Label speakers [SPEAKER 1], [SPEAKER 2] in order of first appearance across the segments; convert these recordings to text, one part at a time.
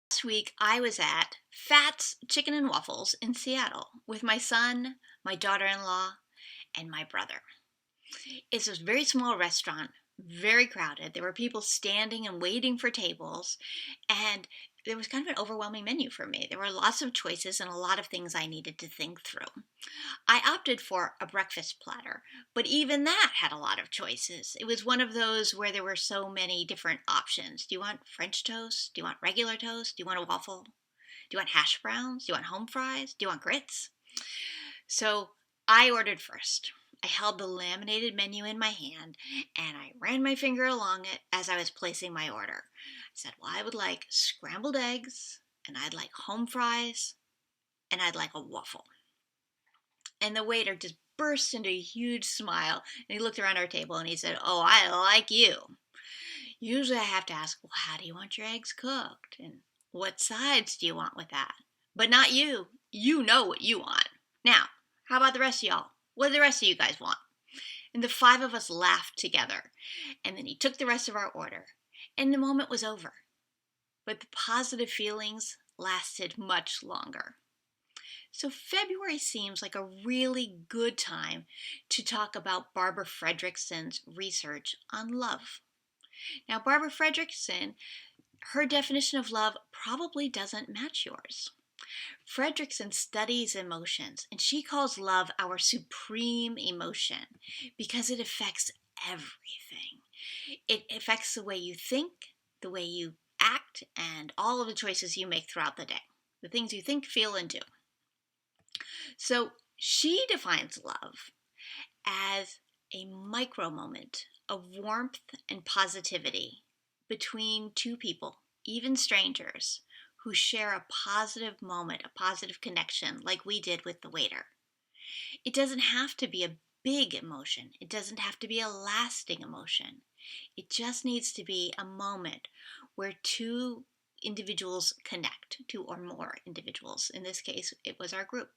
[SPEAKER 1] Last week, I was at Fats Chicken and Waffles in Seattle with my son, my daughter in law, and my brother. It's a very small restaurant, very crowded. There were people standing and waiting for tables, and there was kind of an overwhelming menu for me. There were lots of choices and a lot of things I needed to think through. I opted for a breakfast platter, but even that had a lot of choices. It was one of those where there were so many different options. Do you want French toast? Do you want regular toast? Do you want a waffle? Do you want hash browns? Do you want home fries? Do you want grits? So I ordered first. I held the laminated menu in my hand and I ran my finger along it as I was placing my order. I said, well, I would like scrambled eggs, and I'd like home fries, and I'd like a waffle. And the waiter just burst into a huge smile, and he looked around our table and he said, oh, I like you. Usually I have to ask, well, how do you want your eggs cooked? And what sides do you want with that? But not you. You know what you want. Now, how about the rest of y'all? What do the rest of you guys want? And the five of us laughed together. And then he took the rest of our order. And the moment was over. But the positive feelings lasted much longer. So February seems like a really good time to talk about Barbara Frederickson's research on love. Now, Barbara Frederickson, her definition of love probably doesn't match yours. Fredrickson studies emotions, and she calls love our supreme emotion because it affects everything. It affects the way you think, the way you act, and all of the choices you make throughout the day. The things you think, feel, and do. So she defines love as a micro moment of warmth and positivity between two people, even strangers, who share a positive moment, a positive connection, like we did with the waiter. It doesn't have to be a big emotion. It doesn't have to be a lasting emotion. It just needs to be a moment where two individuals connect, two or more individuals. In this case, it was our group.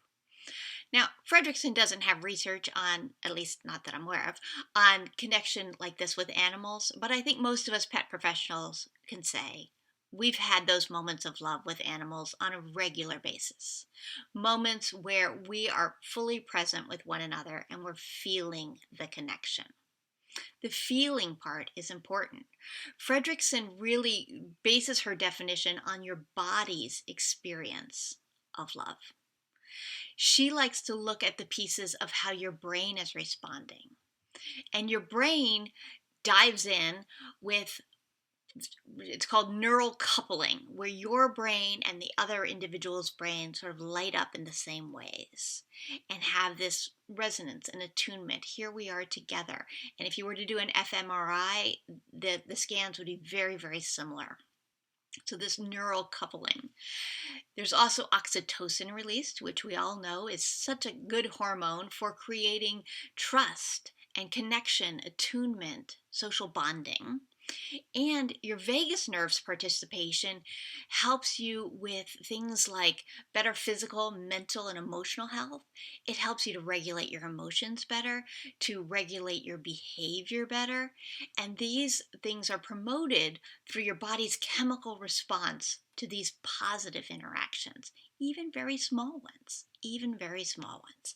[SPEAKER 1] Now, Fredrickson doesn't have research on, at least not that I'm aware of, on connection like this with animals, but I think most of us pet professionals can say we've had those moments of love with animals on a regular basis. Moments where we are fully present with one another and we're feeling the connection. The feeling part is important. Fredrickson really bases her definition on your body's experience of love. She likes to look at the pieces of how your brain is responding. And your brain dives in with, it's called neural coupling, where your brain and the other individual's brain sort of light up in the same ways and have this resonance and attunement. Here we are together. And if you were to do an fMRI, the scans would be very, very similar. So this neural coupling. There's also oxytocin released, which we all know is such a good hormone for creating trust and connection, attunement, social bonding. And your vagus nerve's participation helps you with things like better physical, mental, and emotional health. It helps you to regulate your emotions better, to regulate your behavior better. And these things are promoted through your body's chemical response to these positive interactions, even very small ones, even very small ones.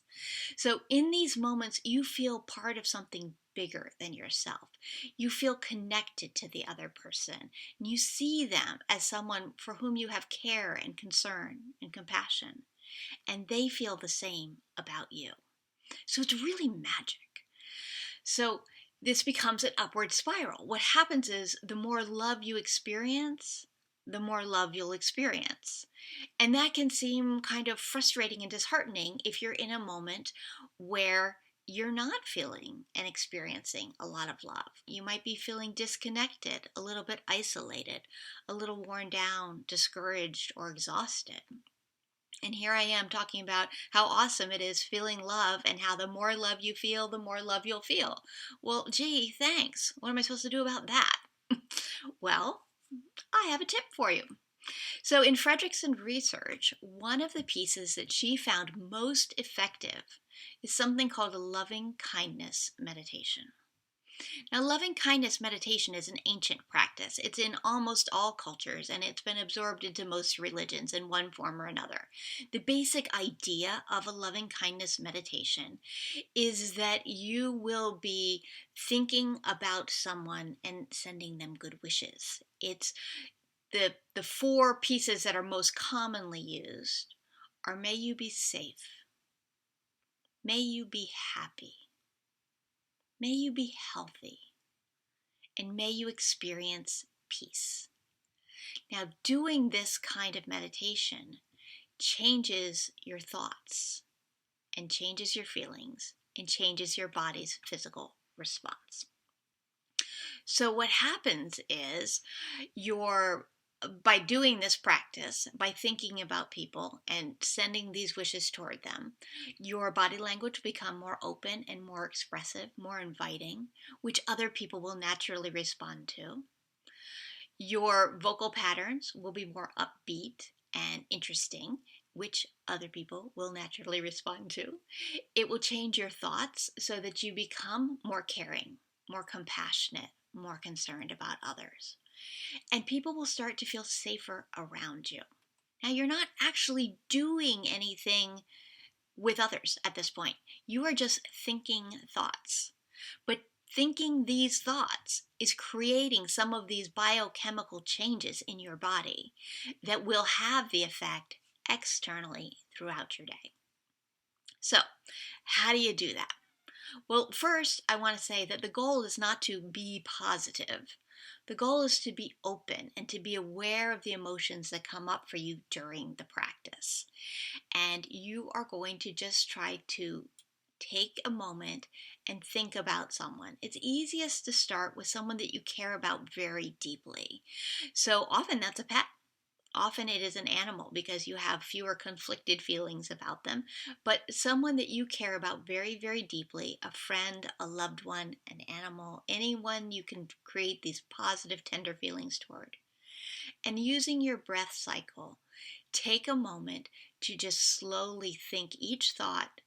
[SPEAKER 1] So in these moments, you feel part of something bigger than yourself. You feel connected to the other person. And you see them as someone for whom you have care and concern and compassion. And they feel the same about you. So it's really magic. So this becomes an upward spiral. What happens is the more love you experience, the more love you'll experience. And that can seem kind of frustrating and disheartening if you're in a moment where you're not feeling and experiencing a lot of love. You might be feeling disconnected, a little bit isolated, a little worn down, discouraged, or exhausted. And here I am talking about how awesome it is feeling love and how the more love you feel, the more love you'll feel. Well, gee, thanks. What am I supposed to do about that? Well, I have a tip for you. So in Fredrickson's research, one of the pieces that she found most effective is something called a loving kindness meditation. Now, loving kindness meditation is an ancient practice. It's in almost all cultures and it's been absorbed into most religions in one form or another. The basic idea of a loving kindness meditation is that you will be thinking about someone and sending them good wishes. It's the four pieces that are most commonly used are: may you be safe, may you be happy, may you be healthy, and may you experience peace. Now, doing this kind of meditation changes your thoughts and changes your feelings and changes your body's physical response. So what happens is by doing this practice, by thinking about people and sending these wishes toward them, your body language will become more open and more expressive, more inviting, which other people will naturally respond to. Your vocal patterns will be more upbeat and interesting, which other people will naturally respond to. It will change your thoughts so that you become more caring, more compassionate, more concerned about others. And people will start to feel safer around you. Now, you're not actually doing anything with others at this point. You are just thinking thoughts. But thinking these thoughts is creating some of these biochemical changes in your body that will have the effect externally throughout your day. So, how do you do that? Well, first, I want to say that the goal is not to be positive. The goal is to be open and to be aware of the emotions that come up for you during the practice. And you are going to just try to take a moment and think about someone. It's easiest to start with someone that you care about very deeply. So often that's a pet. Often it is an animal because you have fewer conflicted feelings about them, but someone that you care about very, very deeply, a friend, a loved one, an animal, anyone you can create these positive, tender feelings toward. And using your breath cycle, take a moment to just slowly think each thought,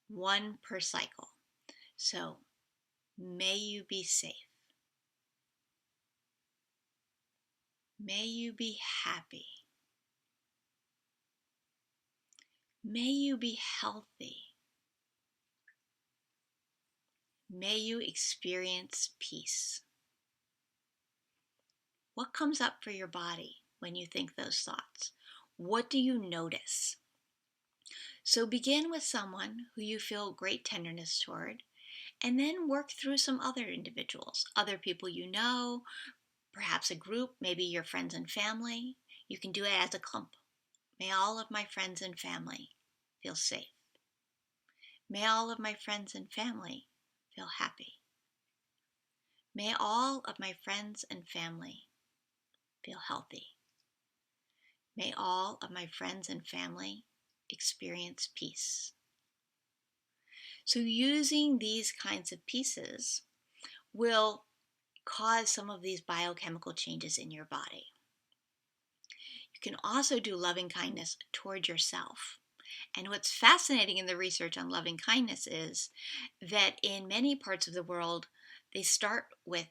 [SPEAKER 1] one per cycle. So, may you be safe. May you be happy. May you be healthy. May you experience peace. What comes up for your body when you think those thoughts? What do you notice? So begin with someone who you feel great tenderness toward, and then work through some other individuals, other people you know, perhaps a group, maybe your friends and family. You can do it as a clump. May all of my friends and family feel safe. May all of my friends and family feel happy. May all of my friends and family feel healthy. May all of my friends and family experience peace. So using these kinds of pieces will cause some of these biochemical changes in your body. You can also do loving kindness toward yourself. And what's fascinating in the research on loving kindness is that in many parts of the world, they start with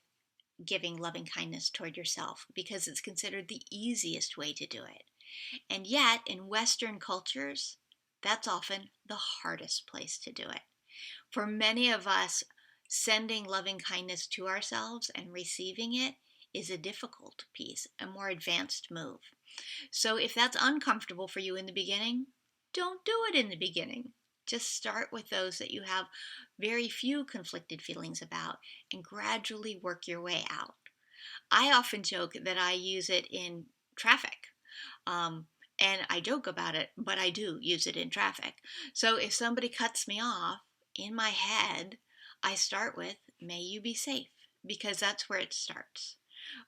[SPEAKER 1] giving loving kindness toward yourself because it's considered the easiest way to do it. And yet, in Western cultures, that's often the hardest place to do it. For many of us, sending loving kindness to ourselves and receiving it is a difficult piece, a more advanced move. So if that's uncomfortable for you in the beginning, don't do it in the beginning. Just start with those that you have very few conflicted feelings about and gradually work your way out. I often joke that I use it in traffic. And I joke about it, but I do use it in traffic. So if somebody cuts me off, in my head, I start with, may you be safe, because that's where it starts.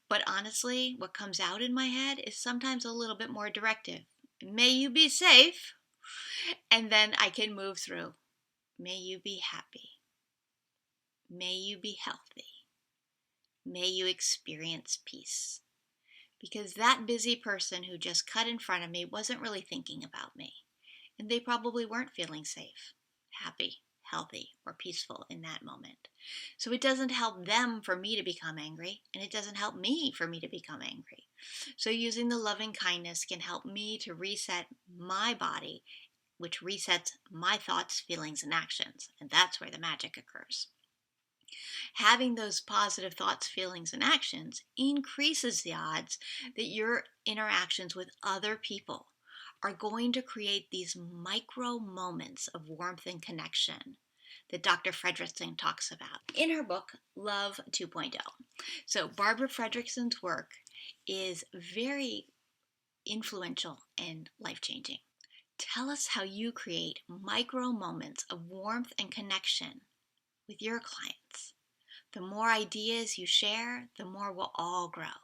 [SPEAKER 1] But honestly, what comes out in my head is sometimes a little bit more directive. May you be safe. And then I can move through. May you be happy. May you be healthy. May you experience peace. Because that busy person who just cut in front of me wasn't really thinking about me. And they probably weren't feeling safe, happy, healthy or peaceful in that moment. So it doesn't help them for me to become angry, and it doesn't help me for me to become angry. So using the loving kindness can help me to reset my body, which resets my thoughts, feelings, and actions. And that's where the magic occurs. Having those positive thoughts, feelings, and actions increases the odds that your interactions with other people are going to create these micro moments of warmth and connection that Dr. Frederickson talks about in her book, Love 2.0. So, Barbara Frederickson's work is very influential and life changing. Tell us how you create micro moments of warmth and connection with your clients. The more ideas you share, the more we'll all grow.